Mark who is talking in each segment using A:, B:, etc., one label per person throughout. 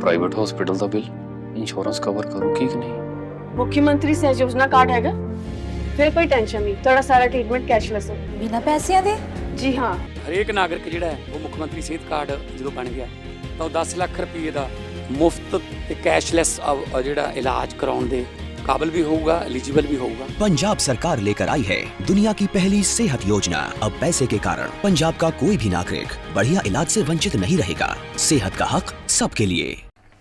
A: Private hospital का bill insurance cover करूगी कि नहीं?
B: मुख्यमंत्री सहज योजना कार्ड हैगा, फिर कोई टेंशन नहीं, थोड़ा सारा ट्रीटमेंट कैशलेस है।
C: बिना पैसिਆਂ ਦੇ?
B: जी हाँ।
D: ਹਰੇਕ ਨਾਗਰਿਕ ਜਿਹੜਾ ਹੈ ਉਹ ਮੁੱਖ ਮੰਤਰੀ ਸਿਹਤ ਕਾਰਡ ਜਦੋਂ ਬਣ ਗਿਆ ਤਾਂ ਉਹ 10 ਲੱਖ ਰੁਪਏ ਦਾ ਮੁਫਤ ਤੇ ਕੈਸ਼ਲੈਸ ਜਿਹੜਾ ਇਲਾਜ ਕਰਾਉਣ ਦੇ काबिल भी होगा, एलिजिबल भी होगा।
E: पंजाब सरकार लेकर आई है दुनिया की पहली सेहत योजना। अब पैसे के कारण पंजाब का कोई भी नागरिक बढ़िया इलाज से वंचित नहीं रहेगा। सेहत का हक सबके लिए।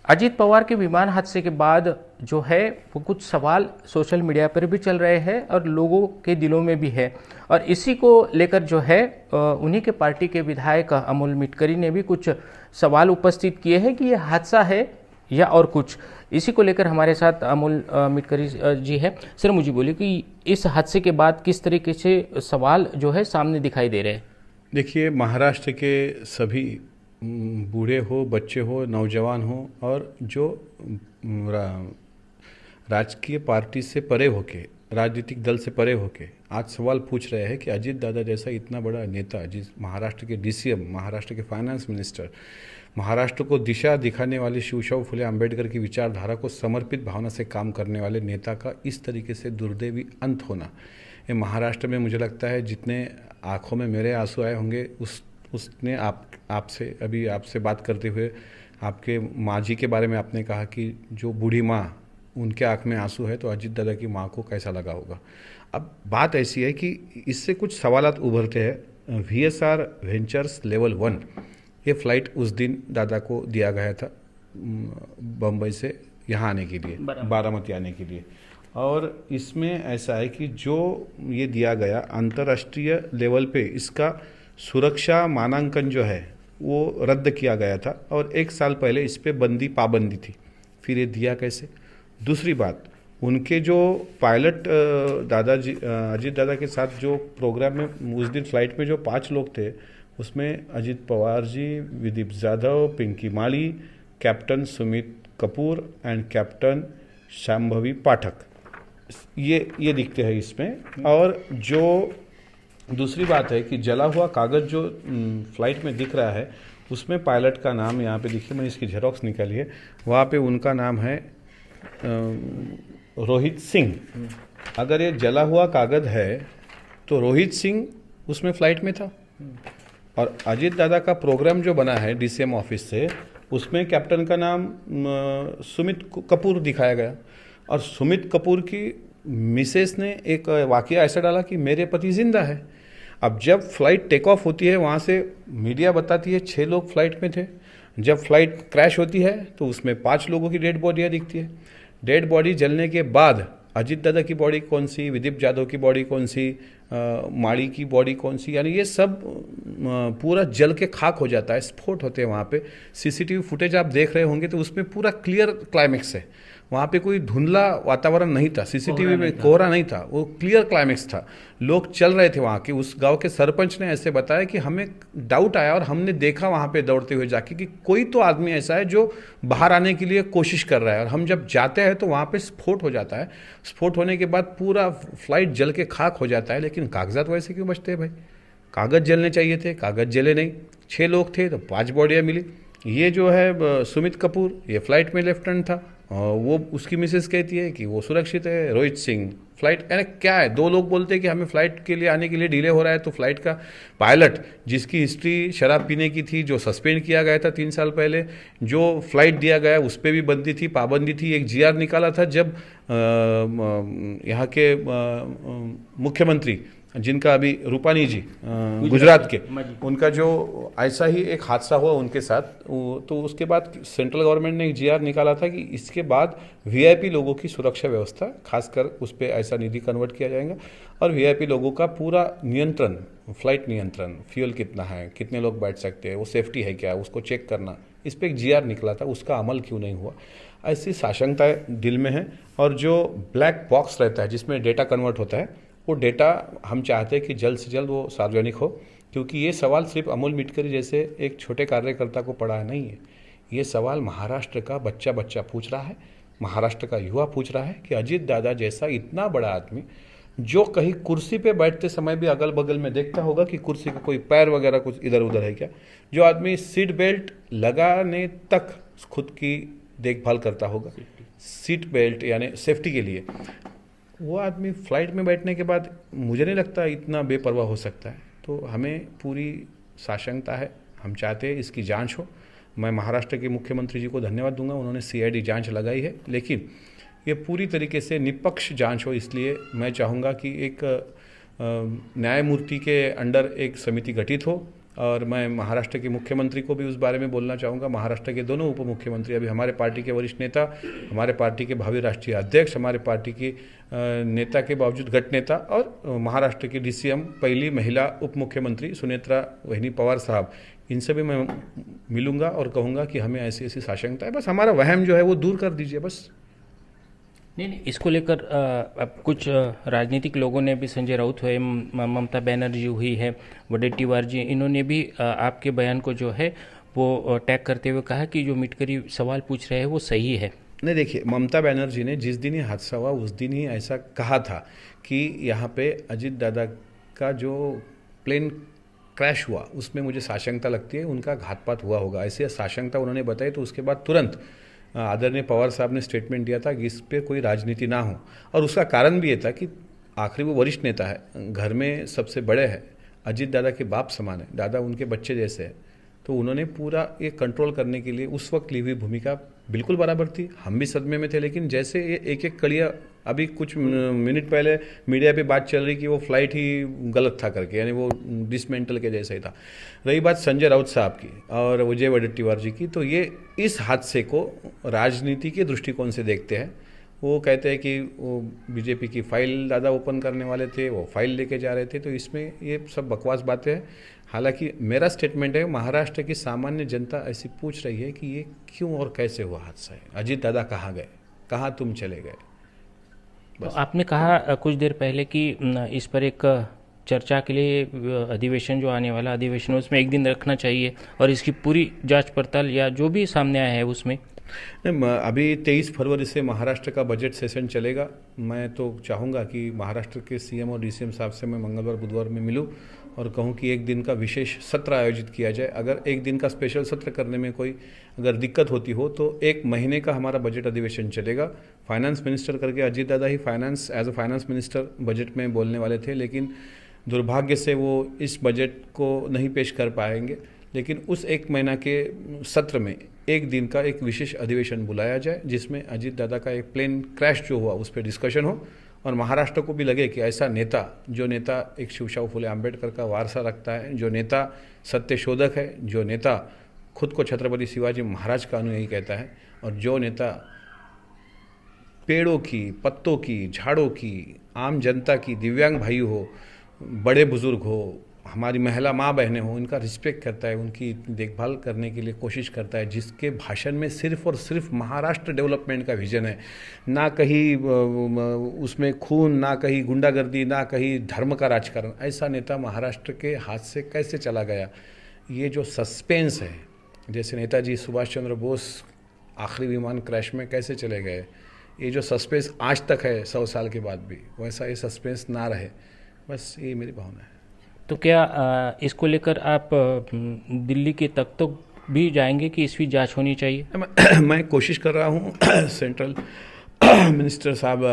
F: अजीत पवार के विमान हादसे के बाद जो है वो कुछ सवाल सोशल मीडिया पर भी चल रहे हैं और लोगों के दिलों में भी है, और इसी को लेकर जो है उन्हीं के पार्टी के विधायक अमोल मिटकरी ने भी कुछ सवाल उपस्थित किए हैं कि ये हादसा है या और कुछ। इसी को लेकर हमारे साथ अमोल मिटकरी जी है। सर मुझे बोलिए कि इस हादसे के बाद किस तरीके से सवाल जो है सामने दिखाई दे रहे हैं?
G: देखिए, महाराष्ट्र के सभी बूढ़े हो, बच्चे हो, नौजवान हो और जो राजकीय पार्टी से परे होके, राजनीतिक दल से परे होके आज सवाल पूछ रहे हैं कि अजीत दादा जैसा इतना बड़ा नेता, जिस महाराष्ट्र के डीसीएम, महाराष्ट्र के फाइनेंस मिनिस्टर, महाराष्ट्र को दिशा दिखाने वाले शिवशाहू फुले अंबेडकर की विचारधारा को समर्पित भावना से काम करने वाले नेता का इस तरीके से दुर्दैवी अंत होना, ये महाराष्ट्र में मुझे लगता है जितने आँखों में मेरे आंसू आए होंगे उसने आपसे बात करते हुए आपके माँ जी के बारे में आपने कहा कि जो बूढ़ी माँ उनके आँख में आंसू है, तो अजीत दादा की माँ को कैसा लगा होगा। अब बात ऐसी है कि इससे कुछ सवालात उभरते हैं। VSR वेंचर्स लेवल 1 ये फ़्लाइट उस दिन दादा को दिया गया था बम्बई से यहाँ आने के लिए, बारामती आने के लिए, और इसमें ऐसा है कि जो ये दिया गया अंतर्राष्ट्रीय लेवल पे इसका सुरक्षा मानांकन जो है वो रद्द किया गया था और 1 साल पहले इस पर पाबंदी थी। फिर ये दिया कैसे? दूसरी बात, उनके जो पायलट दादाजी अजीत दादा के साथ जो प्रोग्राम में उस दिन फ्लाइट में जो 5 लोग थे, उसमें Ajit Pawar ji, Vidip Jadhav, Pinki Mali, captain Sumit Kapoor and captain Shambhavi Pathak, ये दिखते हैं इसमें। और जो दूसरी बात है कि जला हुआ कागज़ जो फ्लाइट में दिख रहा है उसमें पायलट का नाम यहाँ पे देखिए, मैंने इसकी जेरोक्स निकाली है, वहाँ पे उनका नाम है रोहित सिंह। अगर ये जला हुआ कागज़ है तो रोहित सिंह उसमें फ़्लाइट में था, और अजीत दादा का प्रोग्राम जो बना है डीसीएम ऑफिस से उसमें कैप्टन का नाम सुमित कपूर दिखाया गया, और सुमित कपूर की मिसेस ने एक वाकया ऐसा डाला कि मेरे पति जिंदा है। अब जब फ्लाइट टेक ऑफ होती है वहाँ से मीडिया बताती है 6 लोग फ्लाइट में थे, जब फ्लाइट क्रैश होती है तो उसमें 5 लोगों की डेड बॉडियाँ दिखती है। डेड बॉडी जलने के बाद अजीत दादा की बॉडी कौन सी, विदीप जाधव की बॉडी कौन सी, माड़ी की बॉडी कौन सी, यानी ये सब पूरा जल के खाक हो जाता है, स्फोट होते हैं वहाँ पे। सीसीटीवी फुटेज आप देख रहे होंगे तो उसमें पूरा क्लियर क्लाइमेक्स है, वहाँ पे कोई धुंधला वातावरण नहीं था, सीसीटीवी में कोहरा नहीं था, वो क्लियर क्लाइमेक्स था। लोग चल रहे थे वहाँ के। उस गांव के सरपंच ने ऐसे बताया कि हमें डाउट आया और हमने देखा वहाँ पे दौड़ते हुए जाके कि कोई तो आदमी ऐसा है जो बाहर आने के लिए कोशिश कर रहा है, और हम जब जाते हैं तो वहाँ पे स्फोट हो जाता है। स्फोट होने के बाद पूरा फ्लाइट जल के खाक हो जाता है, लेकिन कागजात वैसे क्यों बचते हैं भाई? कागज़ जलने चाहिए थे, कागज़ जले नहीं। 6 लोग थे तो 5 बॉडियाँ मिली। ये जो है सुमित कपूर, ये फ्लाइट में लेफ्टिनेंट था, वो उसकी मिसेस कहती है कि वो सुरक्षित है। रोहित सिंह फ्लाइट, अरे क्या है, 2 लोग बोलते हैं कि हमें फ़्लाइट के लिए आने के लिए डिले हो रहा है, तो फ्लाइट का पायलट जिसकी हिस्ट्री शराब पीने की थी, जो सस्पेंड किया गया था 3 साल पहले, जो फ्लाइट दिया गया उस पर भी बंदी थी, पाबंदी थी। एक GR निकाला था जब यहाँ के मुख्यमंत्री जिनका अभी रूपानी जी गुजरात के, उनका जो ऐसा ही एक हादसा हुआ उनके साथ, तो उसके बाद सेंट्रल गवर्नमेंट ने एक GR निकाला था कि इसके बाद VIP लोगों की सुरक्षा व्यवस्था, खासकर उस पर ऐसा निधि कन्वर्ट किया जाएगा, और VIP लोगों का पूरा नियंत्रण, फ्लाइट नियंत्रण, फ्यूल कितना है, कितने लोग बैठ सकते हैं, वो सेफ्टी है क्या, उसको चेक करना, इस पर एक GR निकला था। उसका अमल क्यों नहीं हुआ, ऐसी साशंकताएँ दिल में है। और जो ब्लैक बॉक्स रहता है जिसमें डेटा कन्वर्ट होता है, वो डेटा हम चाहते हैं कि जल्द से जल्द वो सार्वजनिक हो, क्योंकि ये सवाल सिर्फ अमोल मिटकरी जैसे एक छोटे कार्यकर्ता को पड़ा है नहीं है, ये सवाल महाराष्ट्र का बच्चा पूछ रहा है, महाराष्ट्र का युवा पूछ रहा है कि अजीत दादा जैसा इतना बड़ा आदमी, जो कहीं कुर्सी पे बैठते समय भी अगल बगल में देखता होगा कि कुर्सी का कोई पैर वगैरह कुछ इधर उधर है क्या, जो आदमी सीट बेल्ट लगाने तक खुद की देखभाल करता होगा, सीट बेल्ट यानी सेफ्टी के लिए, वो आदमी फ्लाइट में बैठने के बाद मुझे नहीं लगता इतना बेपरवाह हो सकता है। तो हमें पूरी साशंकता है, हम चाहते हैं इसकी जांच हो। मैं महाराष्ट्र के मुख्यमंत्री जी को धन्यवाद दूंगा, उन्होंने CID जांच लगाई है, लेकिन ये पूरी तरीके से निष्पक्ष जांच हो। इसलिए मैं चाहूँगा कि एक न्यायमूर्ति के अंडर एक समिति गठित हो, और मैं महाराष्ट्र के मुख्यमंत्री को भी उस बारे में बोलना चाहूँगा। महाराष्ट्र के दोनों उप मुख्यमंत्री, अभी हमारे पार्टी के वरिष्ठ नेता, हमारे पार्टी के भावी राष्ट्रीय अध्यक्ष, हमारे पार्टी के नेता के बावजूद गट नेता, और महाराष्ट्र की DCM पहली महिला उप मुख्यमंत्री सुनेत्रा वहिनी पवार साहब, इनसे भी मैं मिलूंगा और कहूँगा कि हमें ऐसी ऐसी साशंकता है, बस हमारा वहम जो है वो दूर कर दीजिए बस।
F: नहीं, इसको लेकर अब कुछ राजनीतिक लोगों ने भी, संजय राउत हुए, ममता बनर्जी हुई है, वडेट्टीवार जी, इन्होंने भी आपके बयान को जो है वो टैग करते हुए कहा कि जो मिटकरी सवाल पूछ रहे हैं वो सही है।
G: नहीं, देखिए, ममता बनर्जी ने जिस दिन ही हादसा हुआ उस दिन ही ऐसा कहा था कि यहाँ पे अजीत दादा का जो प्लेन क्रैश हुआ उसमें मुझे साशंकता लगती है, उनका घातपात हुआ होगा, ऐसी साशंकता उन्होंने बताई। तो उसके बाद तुरंत आदरणीय पवार साहब ने स्टेटमेंट दिया था कि इस पर कोई राजनीति ना हो, और उसका कारण भी ये था कि आखिर वो वरिष्ठ नेता है, घर में सबसे बड़े हैं, अजीत दादा के बाप समान है, दादा उनके बच्चे जैसे हैं, तो उन्होंने पूरा ये कंट्रोल करने के लिए उस वक्त ली हुई भूमिका बिल्कुल बराबर थी। हम भी सदमे में थे, लेकिन जैसे ये एक एक कड़िया, अभी कुछ मिनट पहले मीडिया पे बात चल रही कि वो फ्लाइट ही गलत था करके, यानी वो डिसमेंटल के जैसा ही था। रही बात संजय राउत साहब की और विजय वडेट्टीवार जी की, तो ये इस हादसे को राजनीति के दृष्टिकोण से देखते हैं। वो कहते हैं कि वो बीजेपी की फाइल दादा ओपन करने वाले थे, वो फाइल लेके जा रहे थे, तो इसमें ये सब बकवास बातें हैं। हालांकि मेरा स्टेटमेंट है, महाराष्ट्र की सामान्य जनता ऐसी पूछ रही है कि ये क्यों और कैसे हुआ हादसा है, अजीत दादा कहाँ गए, कहाँ तुम चले गए।
F: तो आपने कहा कुछ देर पहले कि इस पर एक चर्चा के लिए अधिवेशन, जो आने वाला अधिवेशन है उसमें एक दिन रखना चाहिए और इसकी पूरी जांच पड़ताल या जो भी सामने आया है उसमें।
G: अभी 23 फरवरी से महाराष्ट्र का बजट सेशन चलेगा। मैं तो चाहूँगा कि महाराष्ट्र के CM और DCM साहब से मैं मंगलवार बुधवार में मिलूँ और कहूँ कि एक दिन का विशेष सत्र आयोजित किया जाए। अगर एक दिन का स्पेशल सत्र करने में कोई अगर दिक्कत होती हो तो 1 महीने का हमारा बजट अधिवेशन चलेगा। फाइनेंस मिनिस्टर करके अजीत दादा ही finance as a finance minister budget में बोलने वाले थे, लेकिन दुर्भाग्य से वो इस बजट को नहीं पेश कर पाएंगे। लेकिन उस 1 महीना के सत्र में एक दिन का एक विशेष अधिवेशन बुलाया जाए, जिसमें अजीत दादा का एक प्लेन क्रैश जो हुआ उस पर डिस्कशन हो और महाराष्ट्र को भी लगे कि ऐसा नेता, जो नेता एक शिवशाहू फुले आंबेडकर का वारसा रखता है, जो नेता सत्यशोधक है, जो नेता खुद को छत्रपति शिवाजी महाराज का अनुयायी कहता है, और जो नेता पेड़ों की, पत्तों की, झाड़ों की, आम जनता की, दिव्यांग भाई हो, बड़े बुजुर्ग हो, हमारी महिला माँ बहनें हो, इनका रिस्पेक्ट करता है, उनकी देखभाल करने के लिए कोशिश करता है, जिसके भाषण में सिर्फ और सिर्फ महाराष्ट्र डेवलपमेंट का विजन है, ना कहीं उसमें खून, ना कहीं गुंडागर्दी, ना कहीं धर्म का राजकारण। ऐसा नेता महाराष्ट्र के हाथ से कैसे चला गया? ये जो सस्पेंस है, जैसे नेताजी सुभाष चंद्र बोस आखिरी विमान क्रैश में कैसे चले गए, ये जो सस्पेंस आज तक है 100 साल के बाद भी, वैसा ये सस्पेंस ना रहे, बस ये मेरी भावना है।
F: तो क्या इसको लेकर आप दिल्ली के तक भी जाएंगे कि इसकी जांच होनी चाहिए?
G: मैं कोशिश कर रहा हूँ सेंट्रल मिनिस्टर साहब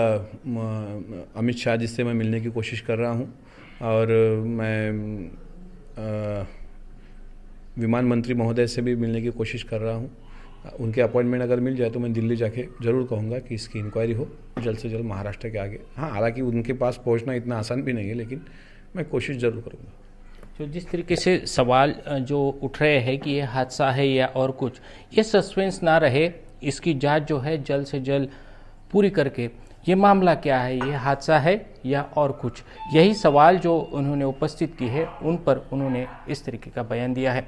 G: अमित शाह जी से मैं मिलने की कोशिश कर रहा हूँ, और मैं विमान मंत्री महोदय से भी मिलने की कोशिश कर रहा हूँ। उनके अपॉइंटमेंट अगर मिल जाए तो मैं दिल्ली जाके ज़रूर कहूँगा कि इसकी इंक्वायरी हो जल्द से जल्द महाराष्ट्र के आगे। हाँ, हालांकि उनके पास पहुँचना इतना आसान भी नहीं है, लेकिन मैं कोशिश ज़रूर करूँगा।
F: तो जिस तरीके से सवाल जो उठ रहे हैं कि ये हादसा है या और कुछ, ये सस्पेंस ना रहे, इसकी जांच जो है जल्द से जल्द पूरी करके ये मामला क्या है, ये हादसा है या और कुछ, यही सवाल जो उन्होंने उपस्थित की है उन पर उन्होंने इस तरीके का बयान दिया है।